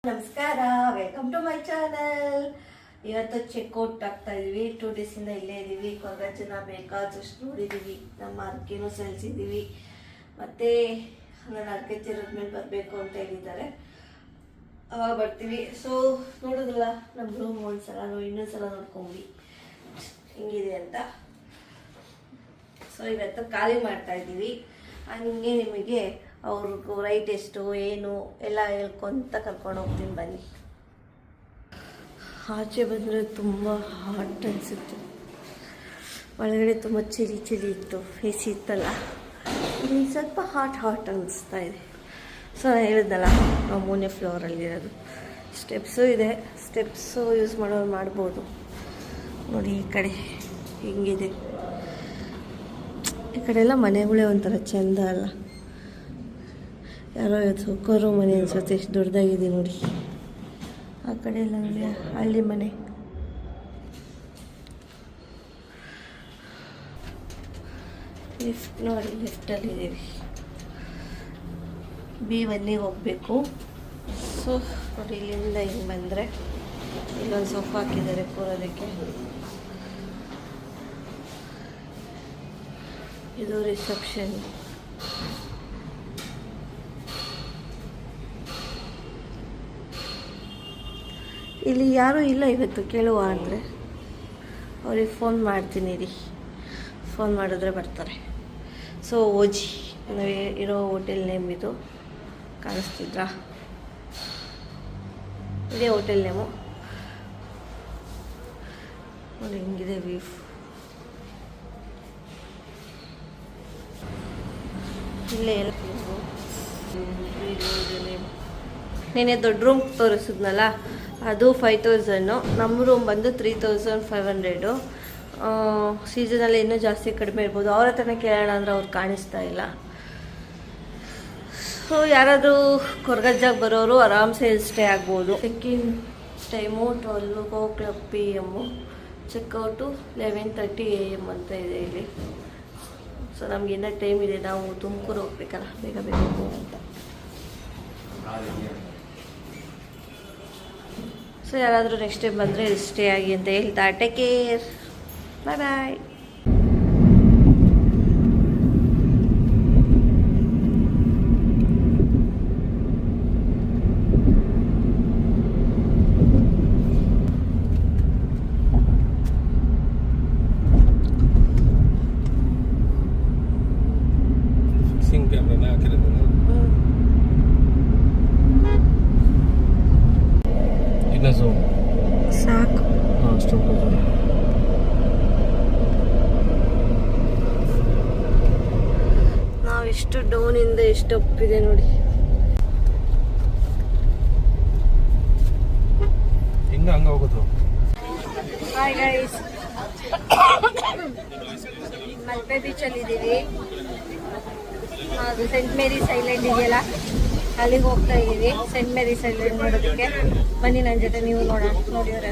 ನಮಸ್ಕಾರ, welcome to my channel. ಇವತ್ತು checkout ಆಗ್ತಾ ಇದೀವಿ. 2 days ಇಂದ ಇಲ್ಲೇ ಇದೀವಿ. ಕೊರಗಜ್ಜನ ಬೇಕಾದಷ್ಟು ನೋಡಿದೀವಿ, ನಮ್ಮ ಅರ್ಕೆನೂ ಸಲ್ಲಿಸಿದೀವಿ. ಮತ್ತೆ ನನ್ನ ಅರ್ಕೆ ತೀರದ್ಮೇಲೆ ಬರಬೇಕು ಅಂತ ಹೇಳಿದ್ದಾರೆ, ಅವಾಗ ಬರ್ತೀವಿ. ಸೊ ನೋಡೋದಿಲ್ಲ, ನಮ್ಮ ರೂಮ್ ಒಂದ್ಸಲ ಇನ್ನೊಂದ್ಸಲ ನೋಡ್ಕೊಂಡ್ವಿ ಹೆಂಗಿದೆ ಅಂತ. ಸೊ ಇವತ್ತು ಖಾಲಿ ಮಾಡ್ತಾ ಇದ್ದೀವಿ. ಹಂಗೆ ನಿಮಗೆ ಅವ್ರಿಗೂ ರೈಟ್ ಎಷ್ಟು ಏನು ಎಲ್ಲ ಹೇಳ್ಕೊಂತ ಕರ್ಕೊಂಡು ಹೋಗ್ತೀನಿ, ಬನ್ನಿ. ಆಚೆ ಬಂದರೆ ತುಂಬ ಹಾಟ್ ಅನಿಸುತ್ತೆ, ಒಳಗಡೆ ತುಂಬ ಚಳಿ ಇತ್ತು, ಎಸಿ ಇತ್ತಲ್ಲ, ಇಲ್ಲಿ ಸ್ವಲ್ಪ ಹಾಟ್ ಅನ್ನಿಸ್ತಾ ಇದೆ. ಸೊ ನಾನು ಹೇಳಿದ್ನಲ್ಲ, ನಾವು 3ನೇ ಫ್ಲೋರಲ್ಲಿರೋದು. ಸ್ಟೆಪ್ಸು ಇದೆ, ಸ್ಟೆಪ್ಸು ಯೂಸ್ ಮಾಡೋರು ಮಾಡ್ಬೋದು. ನೋಡಿ ಈ ಕಡೆ ಹಿಂಗಿದೆ, ಈ ಕಡೆ ಎಲ್ಲ ಮನೆಗಳೇ ಒಂಥರ ಚೆಂದ ಅಲ್ಲ. ಯಾರೋ ಇವತ್ತು ಕರು ಮನೆ ಅನ್ಸುತ್ತೆ, ಎಷ್ಟು ದೊಡ್ಡದಾಗಿದೆ ನೋಡಿ. ಆ ಕಡೆ ಎಲ್ಲ ನೋಡಿ ಹಳ್ಳಿ ಮನೆ. ಲಿಫ್ಟ್ ನೋಡಿ, ಲಿಫ್ಟಲ್ಲಿದ್ದೀವಿ. B1ಗೆ ಹೋಗಬೇಕು. ಸೊ ನೋಡಿ, ಇಲ್ಲಿಂದ ಹಿಂಗೆ ಬಂದರೆ ಇಲ್ಲೊಂದು ಸೋಫಾ ಹಾಕಿದ್ದಾರೆ ಕೂರೋದಕ್ಕೆ. ಇದು ರಿಸೆಪ್ಷನ್. ಇಲ್ಲಿ ಯಾರೂ ಇಲ್ಲ ಇವತ್ತು, ಕೇಳುವ ಅಂದರೆ ಅವ್ರಿಗೆ ಫೋನ್ ಮಾಡ್ತೀನಿ ರೀ. ಫೋನ್ ಮಾಡಿದ್ರೆ ಬರ್ತಾರೆ. ಸೊ ಓಜಿ ನಾವು ಇರೋ ಹೋಟೆಲ್ ನೇಮ್ ಇದು, ಕಾಣಿಸ್ತಿದ್ರಾ? ಇದೇ ಹೋಟೆಲ್ ನೇಮು ನೋಡಿ, ಹಿಂಗಿದೆ ವ್ಯೂ. ಇಲ್ಲೇ ಎಲ್ಲ ನೆನೆ ದೊಡ್ಡ ರೂಮ್ ತೋರಿಸಿದ್ನಲ್ಲ, ಅದು 5000. ನಮ್ಮ ರೂಮ್ ಬಂದು 3500. ಸೀಸನಲ್ಲಿ ಇನ್ನೂ ಜಾಸ್ತಿ ಕಡಿಮೆ ಇರ್ಬೋದು. ಅವ್ರ ಹತ್ರನೇ ಕೇಳೋಣ ಅಂದರೆ ಅವ್ರು ಕಾಣಿಸ್ತಾ ಇಲ್ಲ. ಸೊ ಯಾರಾದರೂ ಕೊರಗಜ್ಜಾಗ ಬರೋರು ಆರಾಮ್ಸೆ ಸ್ಟೇ ಆಗ್ಬೋದು. ಚೆಕ್ಕಿನ್ ಟೈಮು 12 PM, ಚೆಕ್ಔಟು 11:30 AM ಅಂತ ಇದೆ ಇಲ್ಲಿ. ಸೊ ನಮಗಿನ್ನ ಟೈಮ್ ಇದೆ, ನಾವು ತುಮಕೂರು ಹೋಗ್ಬೇಕಲ್ಲ, ಬೇಗ ಅಂತ. ಸೊ ಯಾರಾದರೂ ನೆಕ್ಸ್ಟ್ ಟೈಮ್ ಬಂದರೆ ಸ್ಟೇ ಆಗಿ ಅಂತ ಹೇಳ್ತಾ, ಟೇಕ್ ಕೇರ್, ಬಾಯ್ ಬಾಯ್. ಸಾಕು, ನಾವೆಷ್ಟು ಡೌನಿಂದ ಎಷ್ಟು ಒಪ್ಪಿದೆ ನೋಡಿ. ಹಂಗ ಹೋಗೋದು. ಹಾಯ್ ಗೈಸ್, ಮಲ್ಪೆ ಬೀಚಲ್ಲಿ ಇದ್ದೀವಿ. ಅದು ಸೆಂಟ್ ಮೇರಿಸ್ ಐಲ್ಯಾಂಡ್ ಇದೆಯಲ್ಲ, ಅಲ್ಲಿಗೆ ಹೋಗ್ತಾ ಇದ್ದೀವಿ. ಸೆಂಟ್ ಮೇರಿಸ್ ಐಲ್ಯಾಂಡ್ ನೋಡೋದಕ್ಕೆ ಬನ್ನಿ ನನ್ನ ಜೊತೆ, ನೀವು ನೋಡಿದ್ರೆ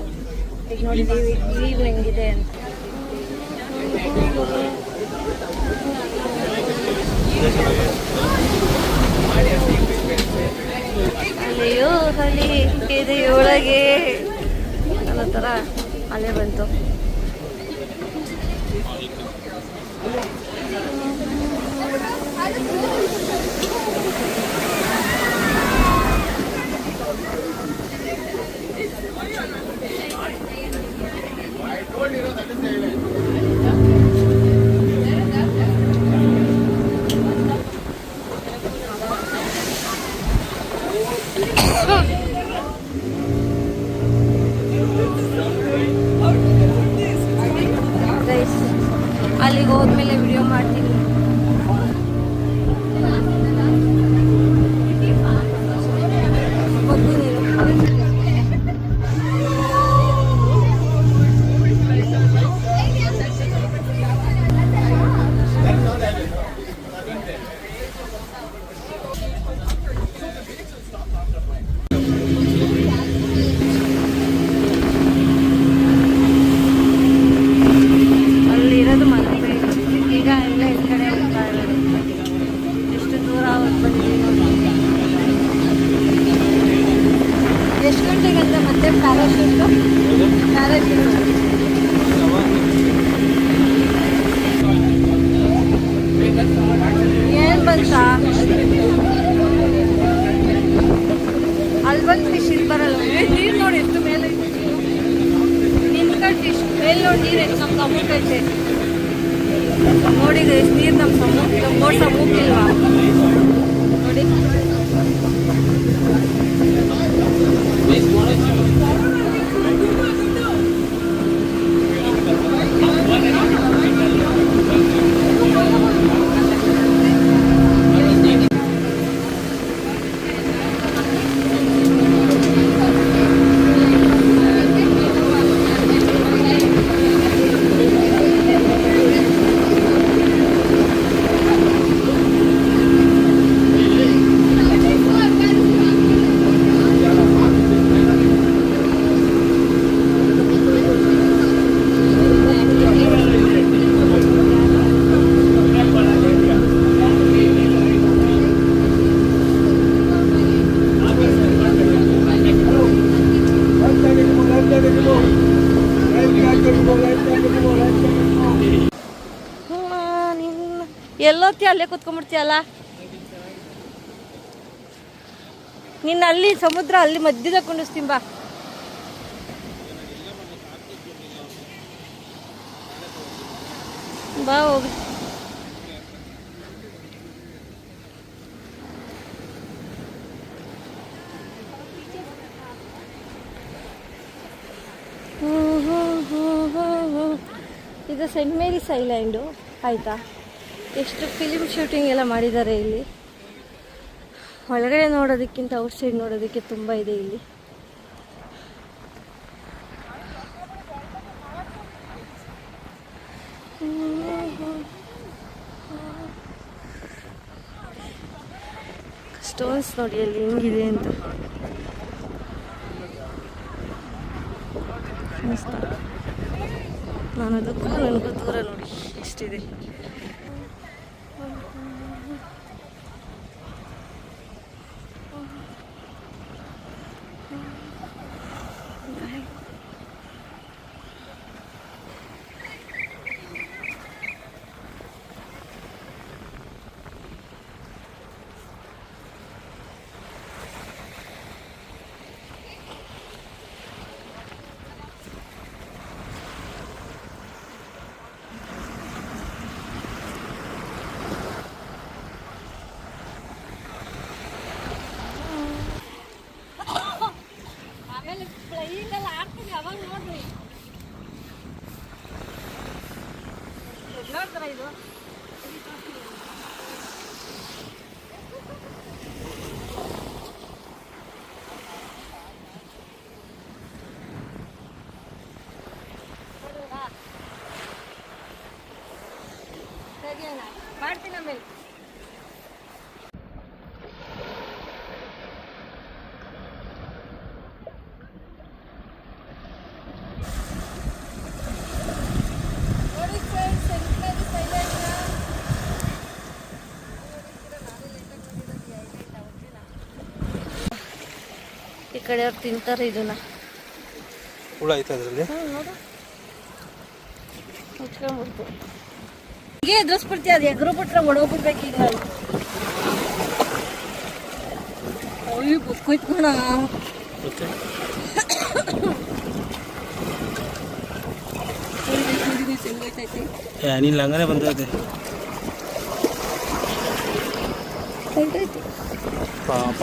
ಈಗ ನೋಡಿದ್ದೀವಿ ವ್ಯೂ ಹೆಂಗಿದೆ ಅಂತ. ಅಲ್ಲಿಯೋ ಹಳಿ ಕೆರೆಯೊಳಗೆ ಅನ್ನೋ ಥರ ಅಲ್ಲೇ ಬಂತು. ಅಲ್ಲಿಗೆ ಹೋದ್ಮೇಲೆ ವಿಡಿಯೋ ಮಾಡ್ತೀನಿ. ಏನ್ ಬಂತ ಅಲ್ಲಿ ಬಂದು ಫಿಶ್ ಇಲ್ಲಿ ಬರಲ್ಲ. ನೀರು ನೋಡಿ ಎಷ್ಟು ಮೇಲೆ ನಿಂತ್ಕೊಂಡು ಫಿಶ್ ಮೇಲೆ ನೋಡಿ ನೀರು ಎಷ್ಟು ನಮ್ಮ ಸಮುದ್ರ ಐತೆ ನೋಡಿ. ಎಷ್ಟು ನೀರು ನಮ್ಮ ಸಮುದ್ರ ಮೋಸ ಮೂಗಿಲ್ವಾ ನೋಡಿ. ಎಲ್ಲೋತಿ ಅಲ್ಲೇ ಕೂತ್ಕೊಂಡ್ಬಿಡ್ತೀಯಲ್ಲ ನಿನ್ನ. ಅಲ್ಲಿ ಸಮುದ್ರ ಅಲ್ಲಿ ಮಧ್ಯದಾಗ ಕುಂಡಿಸ್ತೀನಿ ಬಾ. ಬಾ ಹೋಗಿ. ಇದು ಸೆಂಟ್ ಮೇರಿಸ್ ಐಲ್ಯಾಂಡು ಆಯಿತಾ. ಎಷ್ಟು ಫಿಲಿಮ್ ಶೂಟಿಂಗ್ ಎಲ್ಲ ಮಾಡಿದ್ದಾರೆ ಇಲ್ಲಿ. ಒಳಗಡೆ ನೋಡೋದಕ್ಕಿಂತ ಔಟ್ ಸೈಡ್ ನೋಡೋದಕ್ಕೆ ತುಂಬ ಇದೆ ಇಲ್ಲಿ. ಸ್ಟೋನ್ಸ್ ನೋಡಿ ಅಲ್ಲಿ ಹೆಂಗಿದೆ ಅಂತ. ನಾನು ಅದಕ್ಕೂ ನನಗೂ ದೂರ ನೋಡಿ ಎಷ್ಟಿದೆ. ಇದು ಮಾಡ್ತೀನಿ ಆಮೇಲೆ. ಈ ಕಡೆ ಅವ್ರು ತಿಂತಾರೆ ಇದನ್ನ. ಹುಳ ಐತೆ ಅದರಲ್ಲಿ. ನೋಡು ಮುಚ್ಕೊಂಡ್ಬಿಡ್ತು. ಹೀಗೆ ಎದುರಿಸ್ಬಿಡ್ತೀಯ. ಅದು ಎಗರು ಬಿಟ್ರೆ ಒಡೋಗ್ಬಿಡ್ಬೇಕು ಈಗ. ಅಯ್ಯೋ ಬುಕ್ಕೋಯ್ತಣ. ನೀನು ಹಂಗಾನೆ ಬಂದೈತೆ ಪಾಪ.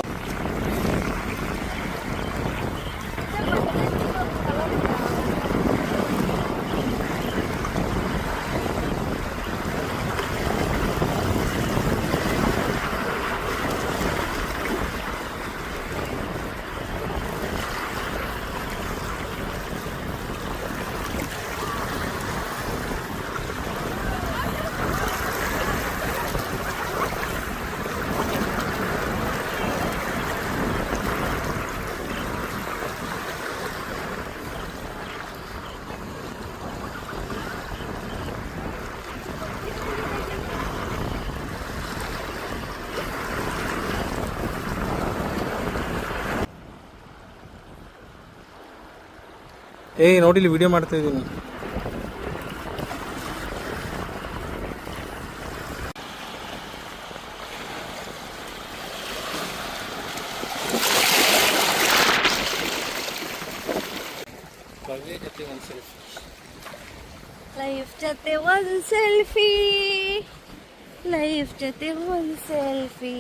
ಏಯ್ ನೋಡಿಲಿ ವಿಡಿಯೋ ಮಾಡ್ತಾ ಇದ್ದೀನಿ. ಲೈಫ್ ಜೊತೆ ಒಂದು ಸೆಲ್ಫಿ, ಲೈಫ್ ಜೊತೆ ಒಂದು ಸೆಲ್ಫಿ.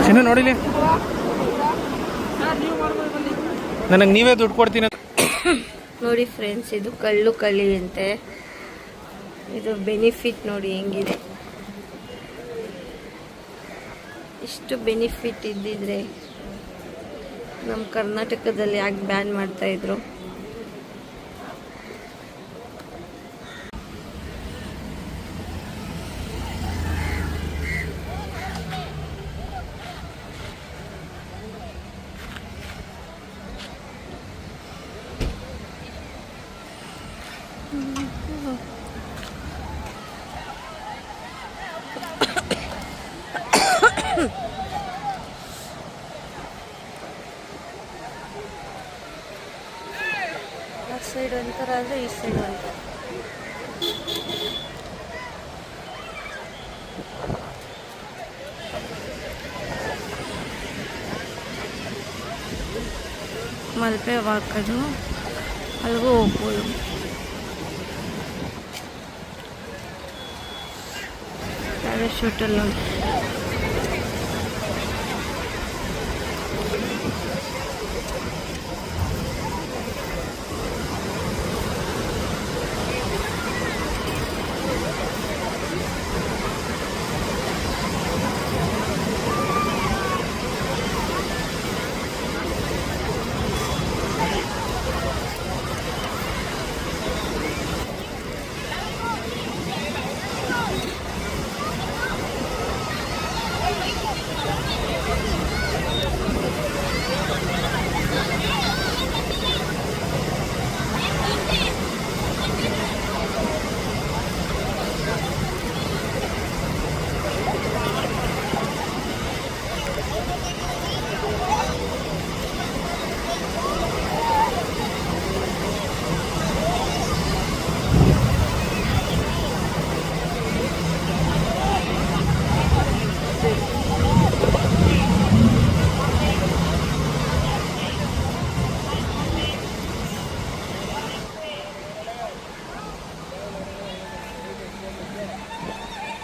ಚಿನ್ನ ನೋಡಿಲಿ, ನನಗೆ ನೀವೇ ದುಡ್ಡು ಕೊಡ್ತೀನಿ. ನೋಡಿ ಫ್ರೆಂಡ್ಸ್, ಇದು ಕಳ್ಳು ಕಲಿಯಂತೆ. ಇದು ಬೆನಿಫಿಟ್ ನೋಡಿ ಹೆಂಗಿದೆ. ಇಷ್ಟು ಬೆನಿಫಿಟ್ ಇದ್ದಿದ್ರೆ ನಮ್ಮ ಕರ್ನಾಟಕದಲ್ಲಿ ಯಾಕೆ ಬ್ಯಾನ್ ಮಾಡ್ತಾಯಿದ್ರು. ಆ ಸೈಡ್ ಒಂಥರ ಆದರೆ ಈ ಸೈಡ್ ಒಂಥರ. ಮಲ್ಪೆ ಹಾಕೋದು ಅಲ್ಲಿಗೂ ಹೋಗ್ಬೋದು. ಪ್ಯಾರಾಶೂಟಲ್ಲಿ ನೋಡಿ.